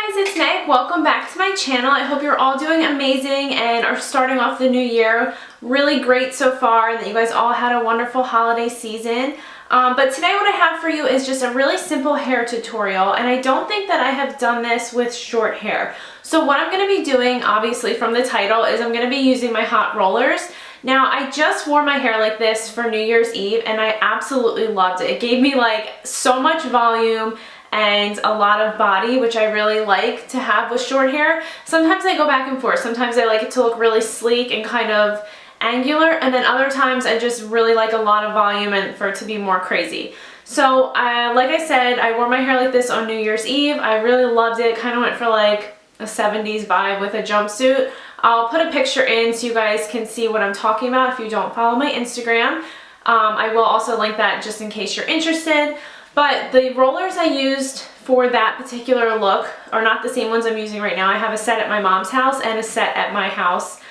It's Meg. Welcome back to my channel. I hope you're all doing amazing and are starting off the new year really great so far and that you guys all had a wonderful holiday season. But today what I have for you is just a really simple hair tutorial, and I don't think that I have done this with short hair. So what I'm going to be doing, obviously from the title, is I'm going to be using my hot rollers. Now, I just wore my hair like this for New Year's Eve and I absolutely loved it. It gave me like so much volume and a lot of body, which I really like to have with short hair. Sometimes I go back and forth. Sometimes I like it to look really sleek and kind of angular, and then other times I just really like a lot of volume and for it to be more crazy. So like I said, I wore my hair like this on New Year's Eve. I really loved it. Kind of went for like a 70s vibe with a jumpsuit. I'll put a picture in so you guys can see what I'm talking about if you don't follow my Instagram. I will also link that just in case you're interested. But the rollers I used for that particular look are not the same ones I'm using right now. I have a set at my mom's house and a set at my house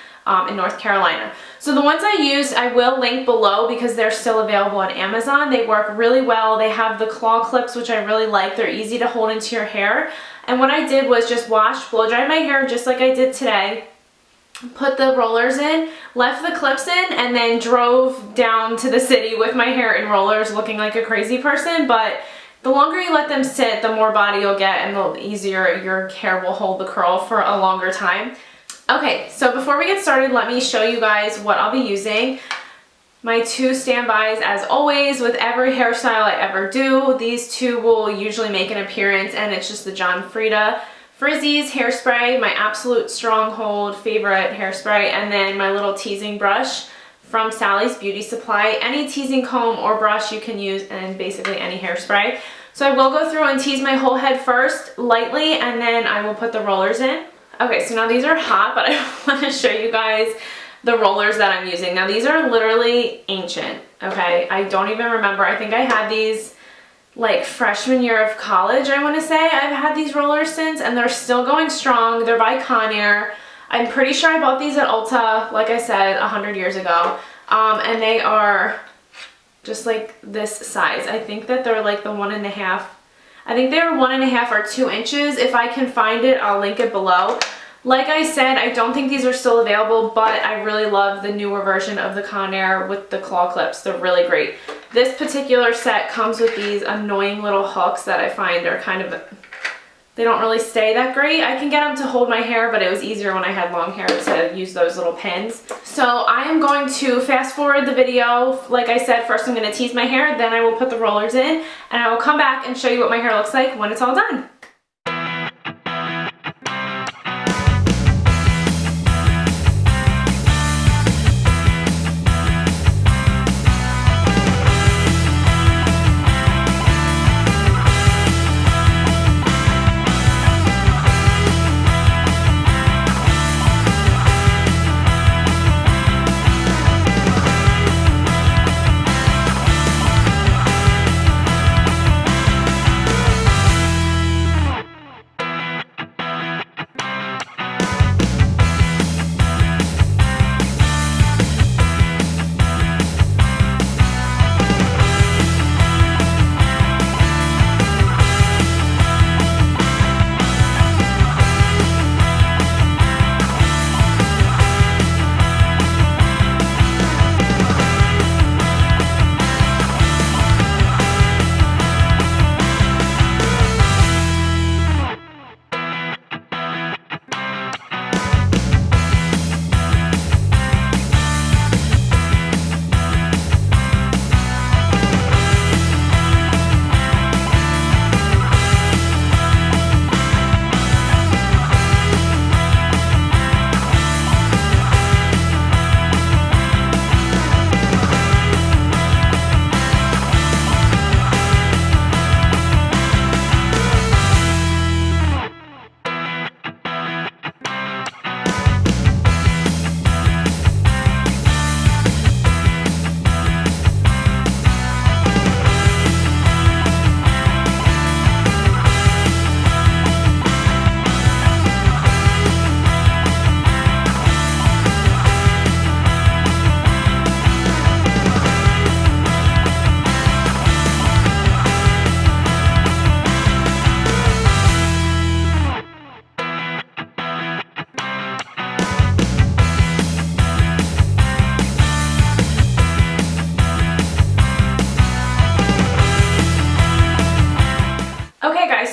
in North Carolina. So the ones I used I will link below because they're still available on Amazon. They work really well. They have the claw clips, which I really like. They're easy to hold into your hair. And what I did was just wash, blow dry my hair just like I did today. Put the rollers in, left the clips in, and then drove down to the city with my hair in rollers looking like a crazy person. But the longer you let them sit, the more body you'll get and the easier your hair will hold the curl for a longer time. Okay, so before we get started, let me show you guys what I'll be using. My two standbys, as always, with every hairstyle I ever do. These two will usually make an appearance, and it's just the John Frieda Frizzies hairspray, my absolute stronghold favorite hairspray, and then my little teasing brush from Sally's Beauty Supply. Any teasing comb or brush you can use, and basically any hairspray. So I will go through and tease my whole head first, lightly, and then I will put the rollers in. Okay, so now these are hot, but I want to show you guys the rollers that I'm using. Now these are literally ancient, okay? I don't even remember. I think I had these like freshman year of college, I want to say. I've had these rollers since, and they're still going strong. They're by Conair. I'm pretty sure I bought these at Ulta, like I said, 100 years ago. And they are just like this size. I think that they're like the 1.5. I think they're 1.5 or 2 inches. If I can find it, I'll link it below. Like I said, I don't think these are still available, but I really love the newer version of the Conair with the claw clips. They're really great. This particular set comes with these annoying little hooks that I find are kind of, they don't really stay that great. I can get them to hold my hair, but it was easier when I had long hair to use those little pins. So I am going to fast forward the video. Like I said, first I'm going to tease my hair, then I will put the rollers in, and I will come back and show you what my hair looks like when it's all done.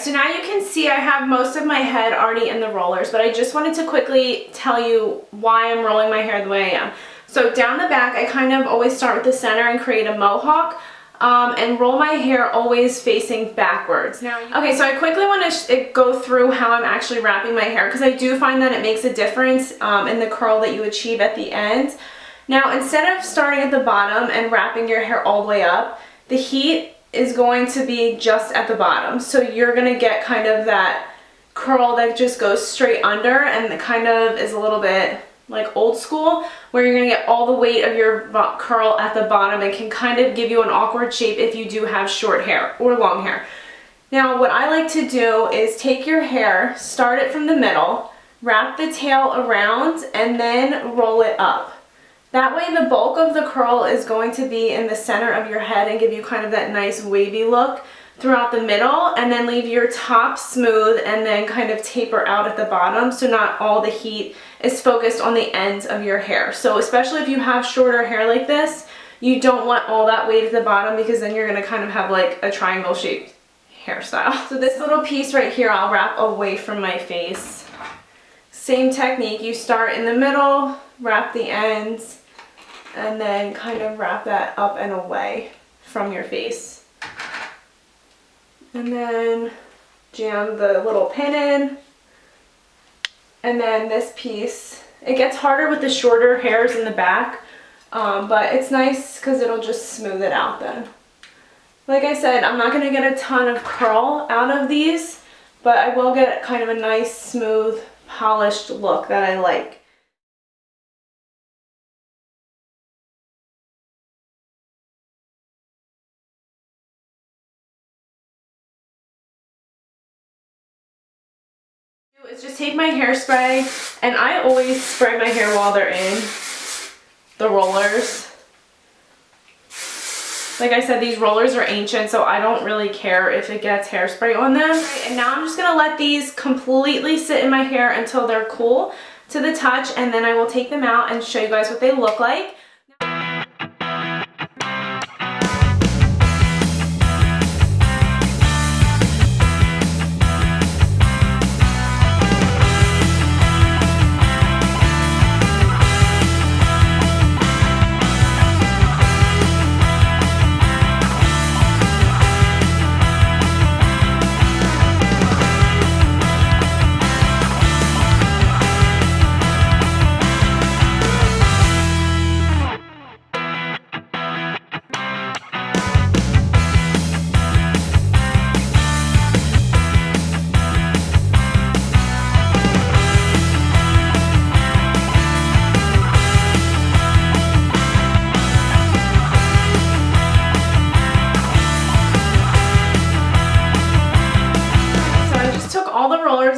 so now you can see I have most of my head already in the rollers, but I just wanted to quickly tell you why I'm rolling my hair the way I am. So down the back, I kind of always start with the center and create a mohawk. And roll my hair always facing backwards. Okay, so I quickly want to go through how I'm actually wrapping my hair, because I do find that it makes a difference in the curl that you achieve at the end. Now, instead of starting at the bottom and wrapping your hair all the way up, the heat is going to be just at the bottom. So you're going to get kind of that curl that just goes straight under, and it kind of is a little bit like old school, where you're going to get all the weight of your curl at the bottom and can kind of give you an awkward shape if you do have short hair or long hair. Now, what I like to do is take your hair, start it from the middle, wrap the tail around, and then roll it up. That way the bulk of the curl is going to be in the center of your head and give you kind of that nice wavy look throughout the middle, and then leave your top smooth and then kind of taper out at the bottom, so not all the heat is focused on the ends of your hair. So especially if you have shorter hair like this, you don't want all that weight at the bottom, because then you're going to kind of have like a triangle shaped hairstyle. So this little piece right here I'll wrap away from my face. Same technique, you start in the middle, wrap the ends, and then kind of wrap that up and away from your face. And then jam the little pin in. And then this piece, it gets harder with the shorter hairs in the back, but it's nice because it'll just smooth it out then. Like I said, I'm not going to get a ton of curl out of these, but I will get kind of a nice, smooth, polished look that I like. Is just take my hairspray, and I always spray my hair while they're in the rollers. Like I said, these rollers are ancient, so I don't really care if it gets hairspray on them. Okay, and now I'm just gonna let these completely sit in my hair until they're cool to the touch, and then I will take them out and show you guys what they look like.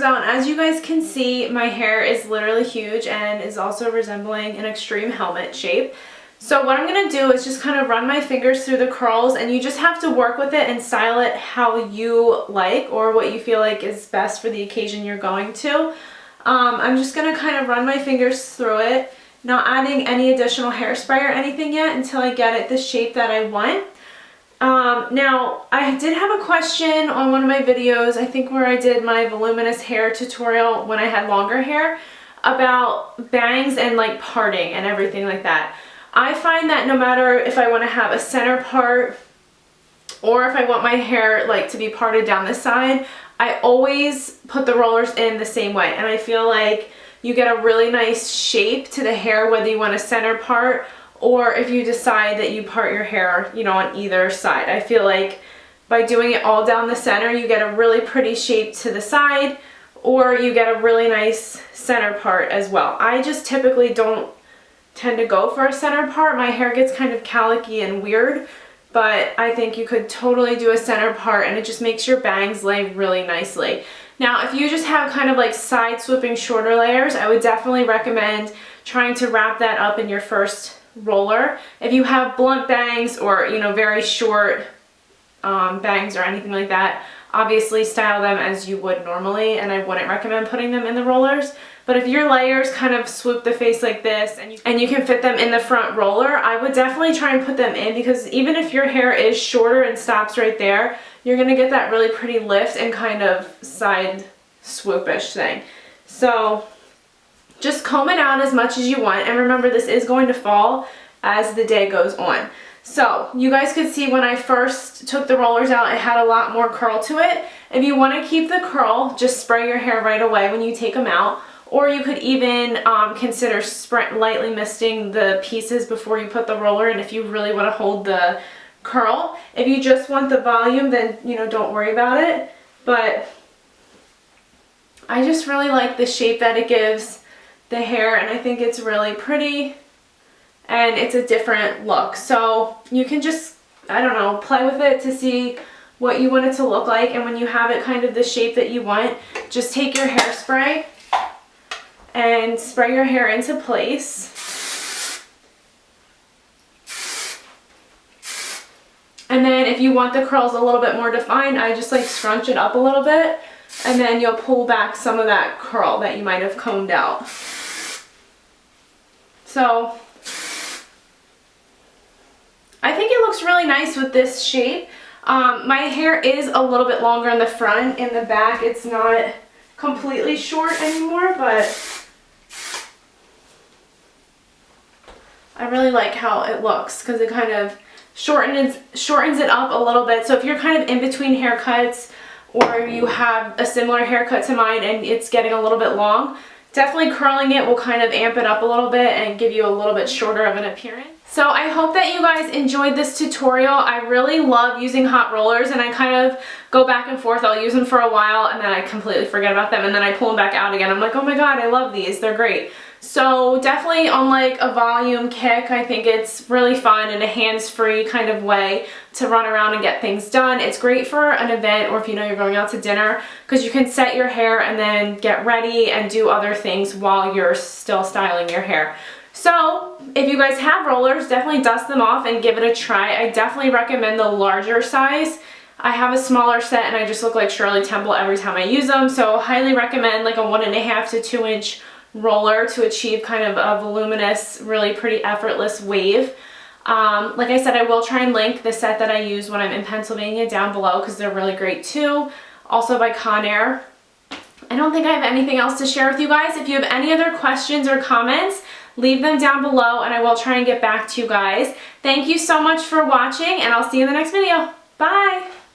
Out, and as you guys can see, my hair is literally huge and is also resembling an extreme helmet shape. So what I'm going to do is just kind of run my fingers through the curls, and you just have to work with it and style it how you like, or what you feel like is best for the occasion you're going to. I'm just going to kind of run my fingers through it, not adding any additional hairspray or anything yet until I get it the shape that I want. Now, I did have a question on one of my videos, I think where I did my voluminous hair tutorial when I had longer hair, about bangs and like parting and everything like that. I find that no matter if I want to have a center part or if I want my hair like to be parted down the side, I always put the rollers in the same way, and I feel like you get a really nice shape to the hair whether you want a center part or if you decide that you part your hair, you know, on either side. I feel like by doing it all down the center, you get a really pretty shape to the side, or you get a really nice center part as well. I just typically don't tend to go for a center part. My hair gets kind of calicky and weird, but I think you could totally do a center part, and it just makes your bangs lay really nicely. Now, if you just have kind of like side swooping shorter layers, I would definitely recommend trying to wrap that up in your first roller. If you have blunt bangs or, you know, very short bangs or anything like that, obviously style them as you would normally, and I wouldn't recommend putting them in the rollers. But if your layers kind of swoop the face like this and you can fit them in the front roller, I would definitely try and put them in, because even if your hair is shorter and stops right there, you're going to get that really pretty lift and kind of side swoopish thing. So just comb it out as much as you want, and remember, this is going to fall as the day goes on. So you guys could see when I first took the rollers out, it had a lot more curl to it. If you want to keep the curl, just spray your hair right away when you take them out. Or you could even consider lightly misting the pieces before you put the roller in if you really want to hold the curl. If you just want the volume, then, you know, don't worry about it. But I just really like the shape that it gives the hair, and I think it's really pretty and it's a different look. So you can just, I don't know, play with it to see what you want it to look like. And when you have it kind of the shape that you want, just take your hairspray and spray your hair into place. And then if you want the curls a little bit more defined, I just like scrunch it up a little bit, and then you'll pull back some of that curl that you might have combed out. So I think it looks really nice with this shape. My hair is a little bit longer in the front. In the back, it's not completely short anymore, but I really like how it looks because it kind of shortens it up a little bit. So if you're kind of in between haircuts, or you have a similar haircut to mine and it's getting a little bit long, definitely curling it will kind of amp it up a little bit and give you a little bit shorter of an appearance. So I hope that you guys enjoyed this tutorial. I really love using hot rollers, and I kind of go back and forth. I'll use them for a while and then I completely forget about them, and then I pull them back out again. I'm like, oh my god, I love these. They're great. So definitely on like a volume kick, I think it's really fun in a hands-free kind of way to run around and get things done. It's great for an event, or if you know you're going out to dinner, because you can set your hair and then get ready and do other things while you're still styling your hair. So if you guys have rollers, definitely dust them off and give it a try. I definitely recommend the larger size. I have a smaller set and I just look like Shirley Temple every time I use them, so highly recommend like a 1.5 to 2 inch roller to achieve kind of a voluminous, really pretty effortless wave. Like I said, I will try and link the set that I use when I'm in Pennsylvania down below, because they're really great too. Also by Conair. I don't think I have anything else to share with you guys. If you have any other questions or comments, leave them down below and I will try and get back to you guys. Thank you so much for watching, and I'll see you in the next video. Bye!